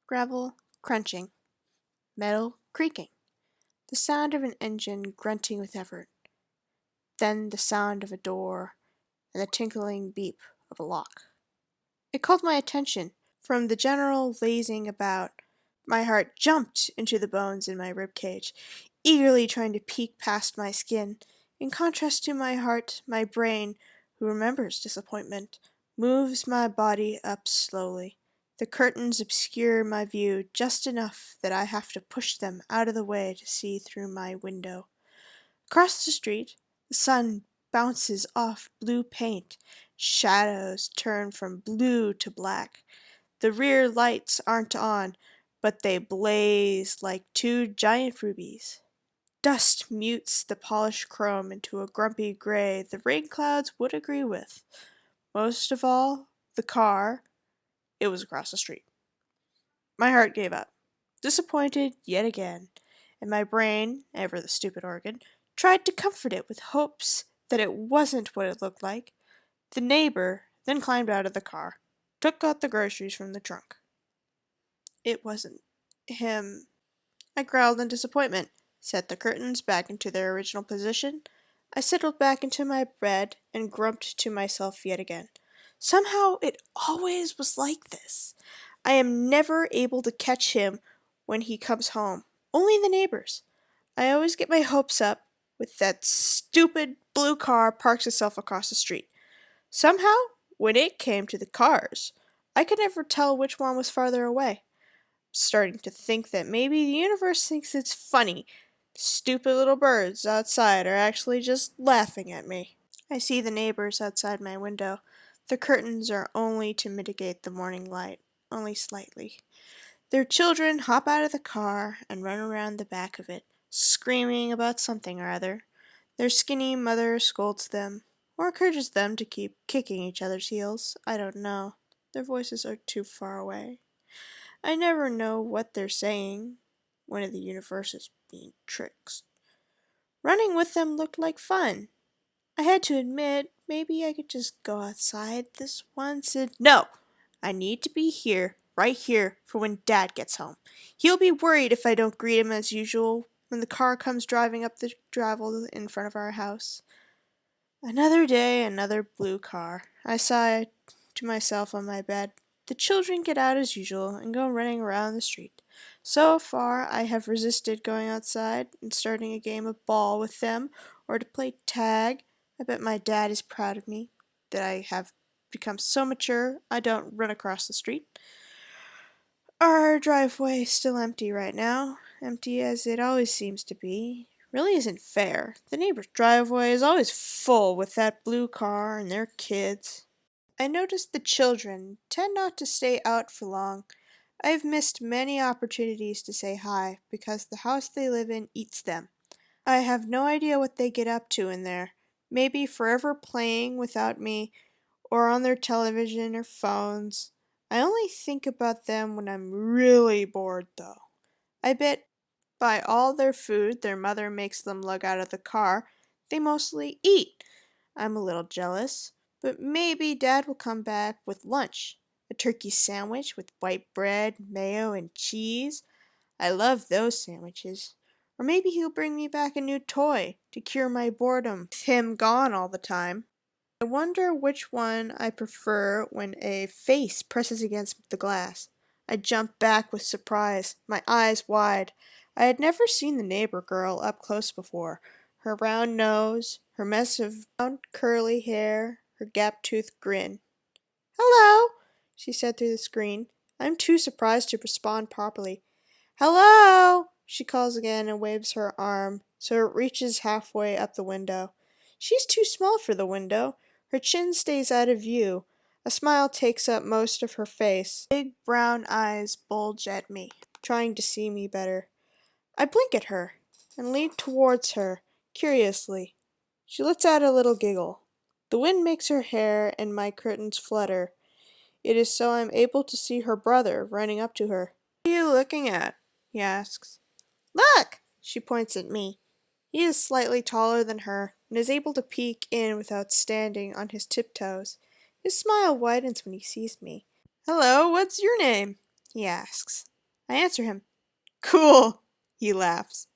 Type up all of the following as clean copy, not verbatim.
gravel crunching, metal creaking, the sound of an engine grunting with effort, then the sound of a door and the tinkling beep of a lock. It called my attention. From the general lazing about, my heart jumped into the bones in my rib cage, eagerly trying to peek past my skin. In contrast to my heart, my brain, who remembers disappointment, moves my body up slowly. The curtains obscure my view just enough that I have to push them out of the way to see through my window. Across the street, the sun bounces off blue paint. Shadows turn from blue to black. The rear lights aren't on, but they blaze like two giant rubies. Dust mutes the polished chrome into a grumpy gray the rain clouds would agree with. Most of all, the car. It was across the street. My heart gave up, disappointed yet again, and my brain, ever the stupid organ, tried to comfort it with hopes that it wasn't what it looked like. The neighbor then climbed out of the car, took out the groceries from the trunk. It wasn't him. I growled in disappointment, set the curtains back into their original position. I settled back into my bed and grumped to myself yet again. Somehow it always was like this. I am never able to catch him when he comes home. Only the neighbors. I always get my hopes up with that stupid blue car parks itself across the street. Somehow, when it came to the cars, I could never tell which one was farther away. Starting to think that maybe the universe thinks it's funny. Stupid little birds outside are actually just laughing at me. I see the neighbors outside my window. The curtains are only to mitigate the morning light, only slightly. Their children hop out of the car and run around the back of it, screaming about something or other. Their skinny mother scolds them, or encourages them to keep kicking each other's heels. I don't know. Their voices are too far away. I never know what they're saying. One of the universe is being tricked. Running with them looked like fun. I had to admit, maybe I could just go outside this once and... No! I need to be here, right here, for when Dad gets home. He'll be worried if I don't greet him as usual when the car comes driving up the gravel in front of our house. Another day, another blue car. I sighed to myself on my bed. The children get out as usual and go running around the street. So far, I have resisted going outside and starting a game of ball with them or to play tag. I bet my dad is proud of me that I have become so mature I don't run across the street. Our driveway is still empty right now, empty as it always seems to be. Really isn't fair. The neighbor's driveway is always full with that blue car and their kids. I noticed the children tend not to stay out for long. I have missed many opportunities to say hi because the house they live in eats them. I have no idea what they get up to in there. Maybe forever playing without me, or on their television or phones. I only think about them when I'm really bored, though. I bet by all their food their mother makes them lug out of the car, they mostly eat. I'm a little jealous, but maybe Dad will come back with lunch. A turkey sandwich with white bread, mayo, and cheese. I love those sandwiches. Or maybe he'll bring me back a new toy to cure my boredom with him gone all the time. I wonder which one I prefer when a face presses against the glass. I jump back with surprise, my eyes wide. I had never seen the neighbor girl up close before. Her round nose, her mess of brown curly hair, her gap-toothed grin. "Hello," she said through the screen. I'm too surprised to respond properly. "Hello," she calls again and waves her arm so it reaches halfway up the window. She's too small for the window. Her chin stays out of view. A smile takes up most of her face. Big brown eyes bulge at me, trying to see me better. I blink at her and lean towards her, curiously. She lets out a little giggle. The wind makes her hair and my curtains flutter. It is so I'm able to see her brother running up to her. "What are you looking at?" he asks. "Look!" She points at me. He is slightly taller than her and is able to peek in without standing on his tiptoes. His smile widens when he sees me. "Hello, what's your name?" he asks. I answer him. Cool, he laughs.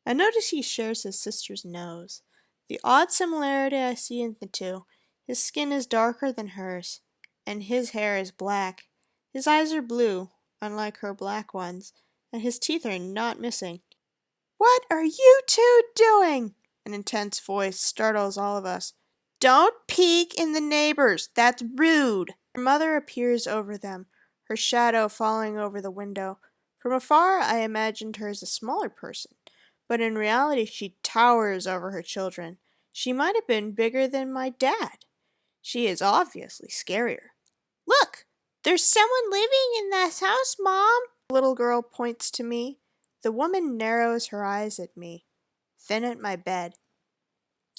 I notice he shares his sister's nose. The odd similarity I see in the two. His skin is darker than hers, and his hair is black. His eyes are blue, unlike her black ones, and his teeth are not missing. What are you two doing? An intense voice startles all of us. Don't peek in the neighbors. That's rude. Her mother appears over them, her shadow falling over the window. From afar, I imagined her as a smaller person, but in reality, she towers over her children. She might have been bigger than my dad. She is obviously scarier. Look, there's someone living in this house, Mom. The little girl points to me. The woman narrows her eyes at me, then at my bed.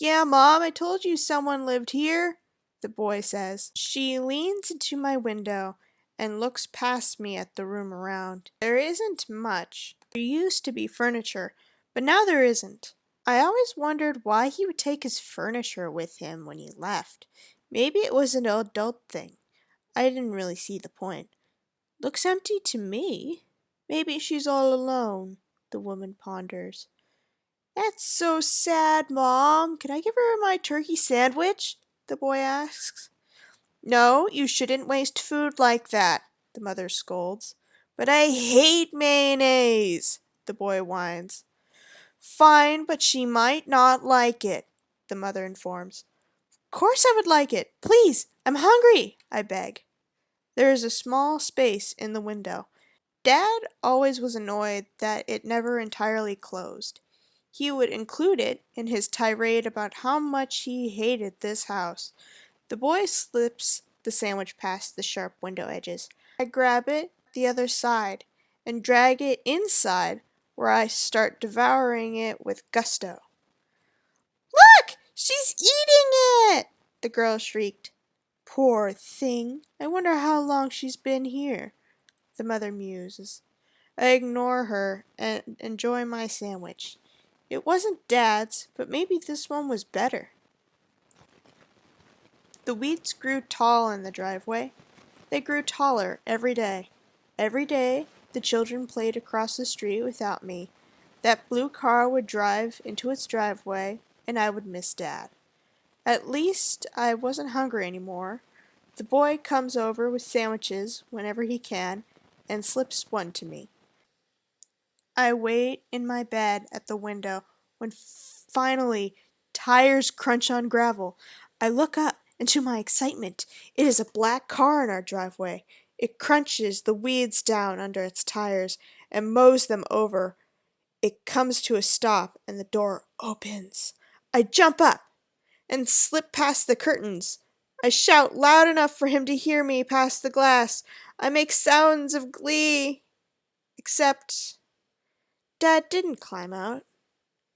Yeah, Mom, I told you someone lived here, the boy says. She leans into my window and looks past me at the room around. There isn't much. There used to be furniture, but now there isn't. I always wondered why he would take his furniture with him when he left. Maybe it was an adult thing. I didn't really see the point. Looks empty to me. Maybe she's all alone, the woman ponders. That's so sad, Mom. Can I give her my turkey sandwich? The boy asks. No, you shouldn't waste food like that, the mother scolds. But I hate mayonnaise, the boy whines. Fine, but she might not like it, the mother informs. Of course I would like it. Please, I'm hungry, I beg. There is a small space in the window. Dad always was annoyed that it never entirely closed. He would include it in his tirade about how much he hated this house. The boy slips the sandwich past the sharp window edges. I grab it the other side and drag it inside where I start devouring it with gusto. Look! She's eating it! The girl shrieked. Poor thing. I wonder how long she's been here. The mother muses. I ignore her and enjoy my sandwich. It wasn't Dad's, but maybe this one was better. The weeds grew tall in the driveway. They grew taller every day. Every day, the children played across the street without me. That blue car would drive into its driveway, and I would miss Dad. At least I wasn't hungry anymore. The boy comes over with sandwiches whenever he can and slips one to me. I wait in my bed at the window when finally tires crunch on gravel. I look up, and to my excitement, it is a black car in our driveway. It crunches the weeds down under its tires and mows them over. It comes to a stop, and the door opens. I jump up and slip past the curtains. I shout loud enough for him to hear me past the glass. I make sounds of glee. Except Dad didn't climb out.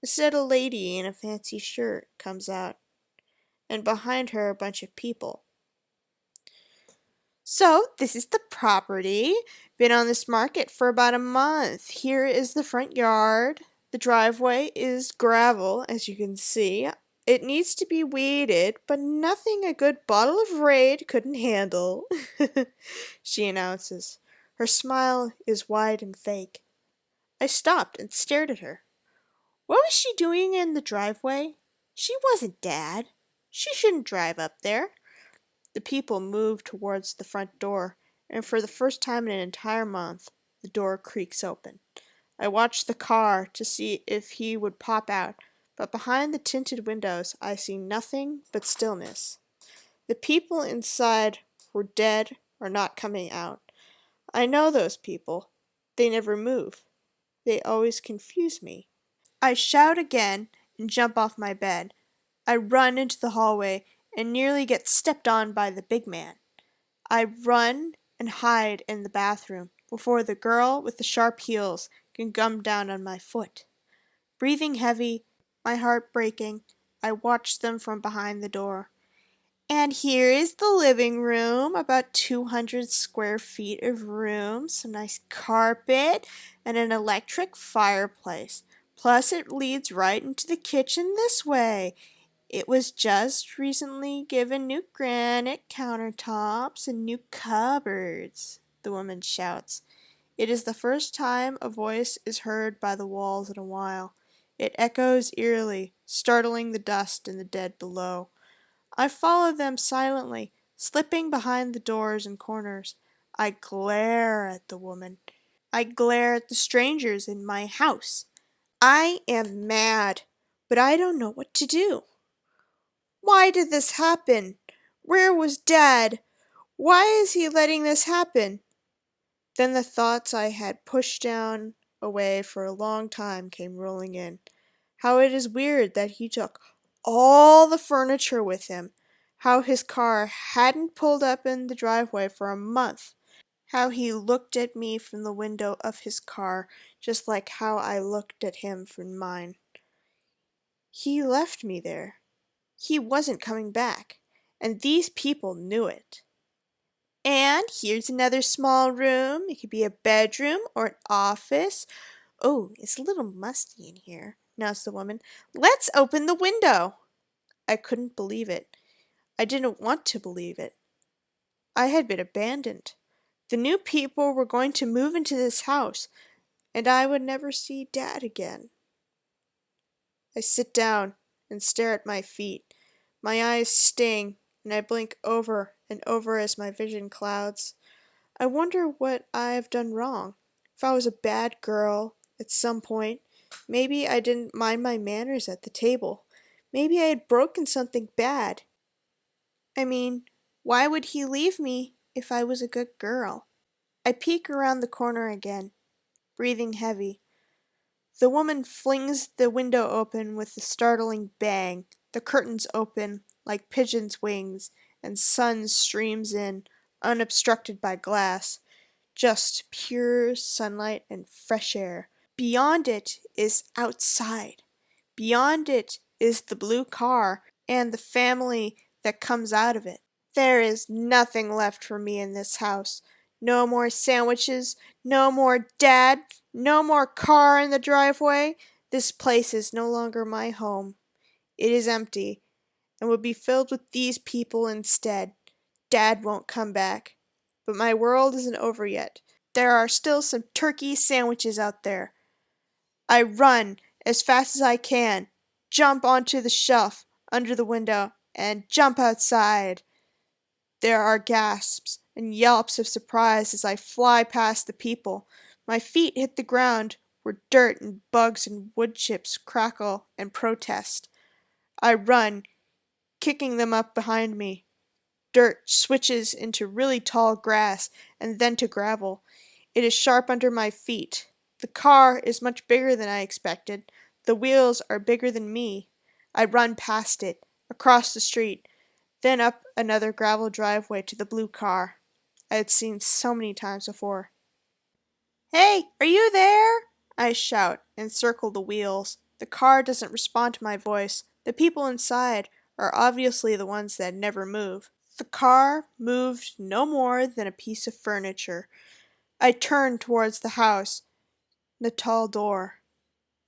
Instead, a lady in a fancy shirt comes out, and behind her a bunch of people. So, this is the property. Been on this market for about a month. Here is the front yard. The driveway is gravel, as you can see. It needs to be weeded, but nothing a good bottle of Raid couldn't handle, she announces. Her smile is wide and fake. I stopped and stared at her. What was she doing in the driveway? She wasn't Dad. She shouldn't drive up there. The people moved towards the front door, and for the first time in an entire month, the door creaks open. I watch the car to see if he would pop out, but behind the tinted windows I see nothing but stillness. The people inside were dead or not coming out. I know those people. They never move. They always confuse me. I shout again and jump off my bed. I run into the hallway and nearly get stepped on by the big man. I run and hide in the bathroom before the girl with the sharp heels can come down on my foot. Breathing heavy, my heart breaking, I watch them from behind the door. And here is the living room, about 200 square feet of room, some nice carpet, and an electric fireplace. Plus, it leads right into the kitchen this way. It was just recently given new granite countertops and new cupboards, the woman shouts. It is the first time a voice is heard by the walls in a while. It echoes eerily, startling the dust and the dead below. I follow them silently, slipping behind the doors and corners. I glare at the woman. I glare at the strangers in my house. I am mad, but I don't know what to do. Why did this happen? Where was Dad? Why is he letting this happen? Then the thoughts I had pushed down away for a long time came rolling in. How it is weird that he took all the furniture with him. How his car hadn't pulled up in the driveway for a month. How he looked at me from the window of his car just like how I looked at him from mine. He left me there. He wasn't coming back, and these people knew it. And here's another small room. It could be a bedroom or an office. Oh, it's a little musty in here, announced the woman. Let's open the window. I couldn't believe it. I didn't want to believe it. I had been abandoned. The new people were going to move into this house, and I would never see Dad again. I sit down and stare at my feet. My eyes sting, and I blink over and over as my vision clouds. I wonder what I have done wrong. If I was a bad girl at some point, maybe I didn't mind my manners at the table. Maybe I had broken something bad. I mean, why would he leave me if I was a good girl? I peek around the corner again, breathing heavy. The woman flings the window open with a startling bang. The curtains open like pigeons' wings, and sun streams in, unobstructed by glass. Just pure sunlight and fresh air. Beyond it is outside. Beyond it is the blue car and the family that comes out of it. There is nothing left for me in this house. No more sandwiches, no more Dad, no more car in the driveway. This place is no longer my home. It is empty and will be filled with these people instead. Dad won't come back. But my world isn't over yet. There are still some turkey sandwiches out there. I run as fast as I can, jump onto the shelf under the window, and jump outside. There are gasps and yelps of surprise as I fly past the people. My feet hit the ground where dirt and bugs and wood chips crackle and protest. I run, kicking them up behind me. Dirt switches into really tall grass and then to gravel. It is sharp under my feet. The car is much bigger than I expected. The wheels are bigger than me. I run past it, across the street, then up another gravel driveway to the blue car I had seen so many times before. Hey, are you there? I shout and circle the wheels. The car doesn't respond to my voice. The people inside are obviously the ones that never move. The car moved no more than a piece of furniture. I turn towards the house, the tall door.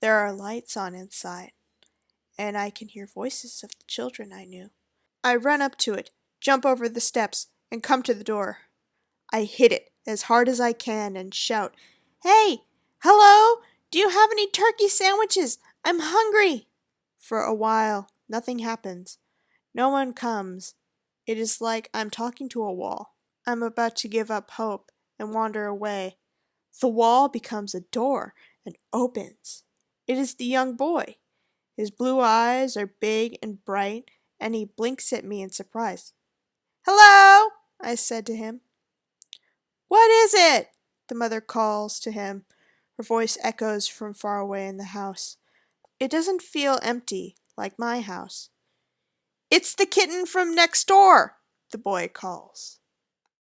There are lights on inside, and I can hear voices of the children I knew. I run up to it, jump over the steps, and come to the door. I hit it as hard as I can and shout, Hey! Hello! Do you have any turkey sandwiches? I'm hungry! For a while, nothing happens. No one comes. It is like I'm talking to a wall. I'm about to give up hope and wander away. The wall becomes a door and opens. It is the young boy. His blue eyes are big and bright, and he blinks at me in surprise. Hello, I said to him. What is it? The mother calls to him. Her voice echoes from far away in the house. It doesn't feel empty like my house. It's the kitten from next door, the boy calls.